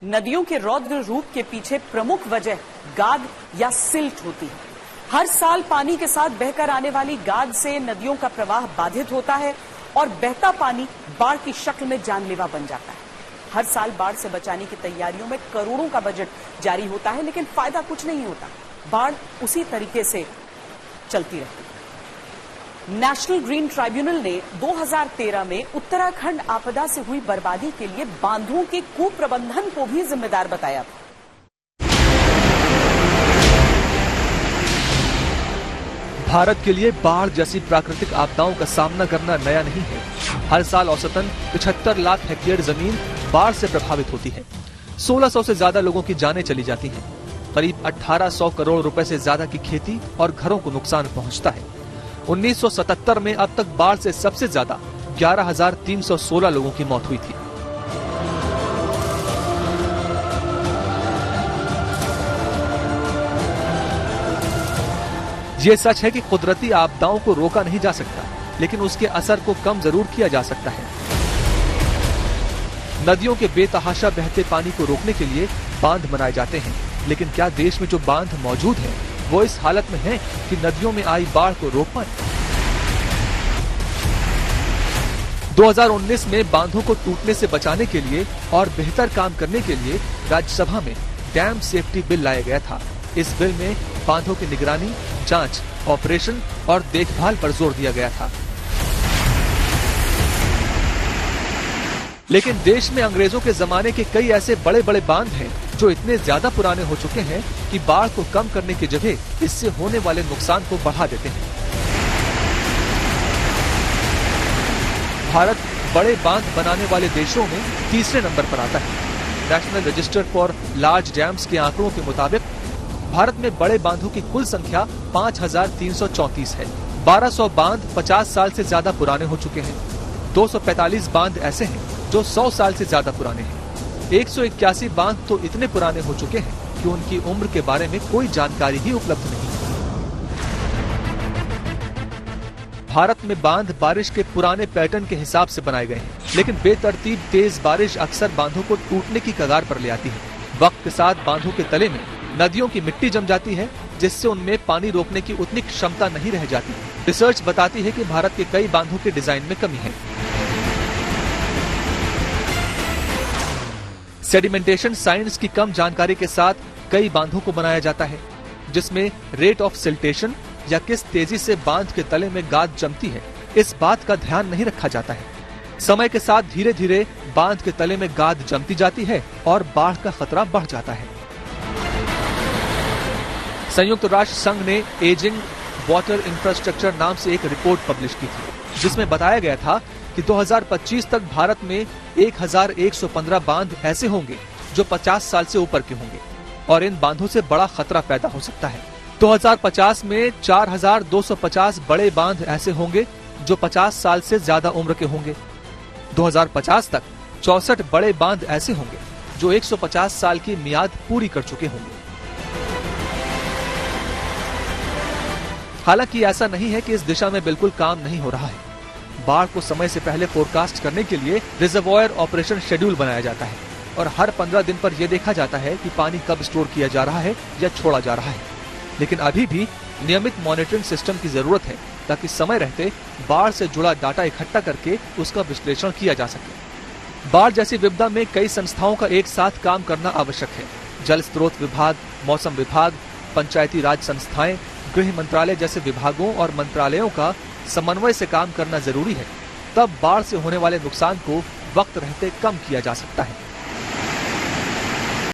नदियों के रौद्र रूप के पीछे प्रमुख वजह गाद या सिल्ट होती है। हर साल पानी के साथ बहकर आने वाली गाद से नदियों का प्रवाह बाधित होता है और बहता पानी बाढ़ की शक्ल में जानलेवा बन जाता है। हर साल बाढ़ से बचाने की तैयारियों में करोड़ों का बजट जारी होता है, लेकिन फायदा कुछ नहीं होता। बाढ़ उसी तरीके से चलती रहती है। नेशनल ग्रीन ट्राइब्यूनल ने 2013 में उत्तराखंड आपदा से हुई बर्बादी के लिए बांधों के कुप्रबंधन को भी जिम्मेदार बताया था। भारत के लिए बाढ़ जैसी प्राकृतिक आपदाओं का सामना करना नया नहीं है। हर साल औसतन 75 लाख हेक्टेयर जमीन बाढ़ से प्रभावित होती है। 1600 से ज्यादा लोगों की जानें चली जाती हैं। करीब 1800 करोड़ रुपए से ज्यादा की खेती और घरों को नुकसान पहुंचता है। 1977 में अब तक बाढ़ से सबसे ज्यादा 11,316 लोगों की मौत हुई थी। ये सच है कि कुदरती आपदाओं को रोका नहीं जा सकता, लेकिन उसके असर को कम जरूर किया जा सकता है। नदियों के बेतहाशा बहते पानी को रोकने के लिए बांध बनाए जाते हैं, लेकिन क्या देश में जो बांध मौजूद हैं, वो इस हालत में हैं कि नदियों में आई बाढ़ को रोक पाए? 2019 में बांधों को टूटने से बचाने के लिए और बेहतर काम करने के लिए राज्यसभा में डैम सेफ्टी बिल लाया गया था। इस बिल में बांधों की निगरानी, जांच, ऑपरेशन और देखभाल पर जोर दिया गया था। लेकिन देश में अंग्रेजों के जमाने के कई ऐसे बड़े बड़े बांध हैं जो इतने ज्यादा पुराने हो चुके हैं कि बाढ़ को कम करने की जगह इससे होने वाले नुकसान को बढ़ा देते हैं। भारत बड़े बांध बनाने वाले देशों में तीसरे नंबर पर आता है। National register for large dams के आंकड़ों के मुताबिक भारत में बड़े बांधों की कुल संख्या 5334 है। 1200 बांध 50 साल से ज्यादा पुराने हो चुके हैं। 245 बांध ऐसे हैं जो 100 साल से ज्यादा पुराने हैं। 181 बांध तो इतने पुराने हो चुके हैं कि उनकी उम्र के बारे में कोई जानकारी ही उपलब्ध नहीं। भारत में बांध बारिश के पुराने पैटर्न के हिसाब से बनाए गए हैं, लेकिन बेतरतीब तेज बारिश अक्सर बांधों को टूटने की कगार पर ले आती है। वक्त के साथ बांधों के तले में नदियों की मिट्टी जम जाती है, जिससे उनमें पानी रोकने की उतनी क्षमता नहीं रह जाती। रिसर्च बताती है कि भारत के कई बांधों के डिजाइन में कमी है। सेडिमेंटेशन साइंस की कम जानकारी के साथ कई बांधों को बनाया जाता है, जिसमें रेट ऑफ सिल्टेशन या किस तेजी से बांध के तले में गाद जमती है, इस बात का ध्यान नहीं रखा जाता है। समय के साथ धीरे धीरे बांध के तले में गाद जमती जाती है और बाढ़ का खतरा बढ़ जाता है। संयुक्त राष्ट्र संघ ने एजिंग वाटर इंफ्रास्ट्रक्चर नाम से एक रिपोर्ट पब्लिश की थी, जिसमें बताया गया था कि 2025 तक भारत में 1115 बांध ऐसे होंगे जो 50 साल से ऊपर के होंगे और इन बांधों से बड़ा खतरा पैदा हो सकता है। 2050 में 4250 बड़े बांध ऐसे होंगे जो 50 साल से ज्यादा उम्र के होंगे। 2050 तक 64 बड़े बांध ऐसे होंगे जो 150 साल की मियाद पूरी कर चुके होंगे। हालांकि ऐसा नहीं है कि इस दिशा में बिल्कुल काम नहीं हो रहा है। बाढ़ को समय से पहले फोरकास्ट करने के लिए रिजर्वॉयर ऑपरेशन शेड्यूल बनाया जाता है और हर 15 दिन पर यह देखा जाता है कि पानी कब स्टोर किया जा रहा है या छोड़ा जा रहा है। लेकिन अभी भी नियमित मॉनिटरिंग सिस्टम की जरूरत है, ताकि समय रहते बाढ़ से जुड़ा डाटा इकट्ठा करके उसका विश्लेषण किया जा सके। बाढ़ जैसी विपदा में कई संस्थाओं का एक साथ काम करना आवश्यक है। जल स्रोत विभाग, मौसम विभाग, पंचायती राज संस्थाएं, गृह मंत्रालय जैसे विभागों और मंत्रालयों का समन्वय से काम करना जरूरी है। तब बाढ़ से होने वाले नुकसान को वक्त रहते कम किया जा सकता है।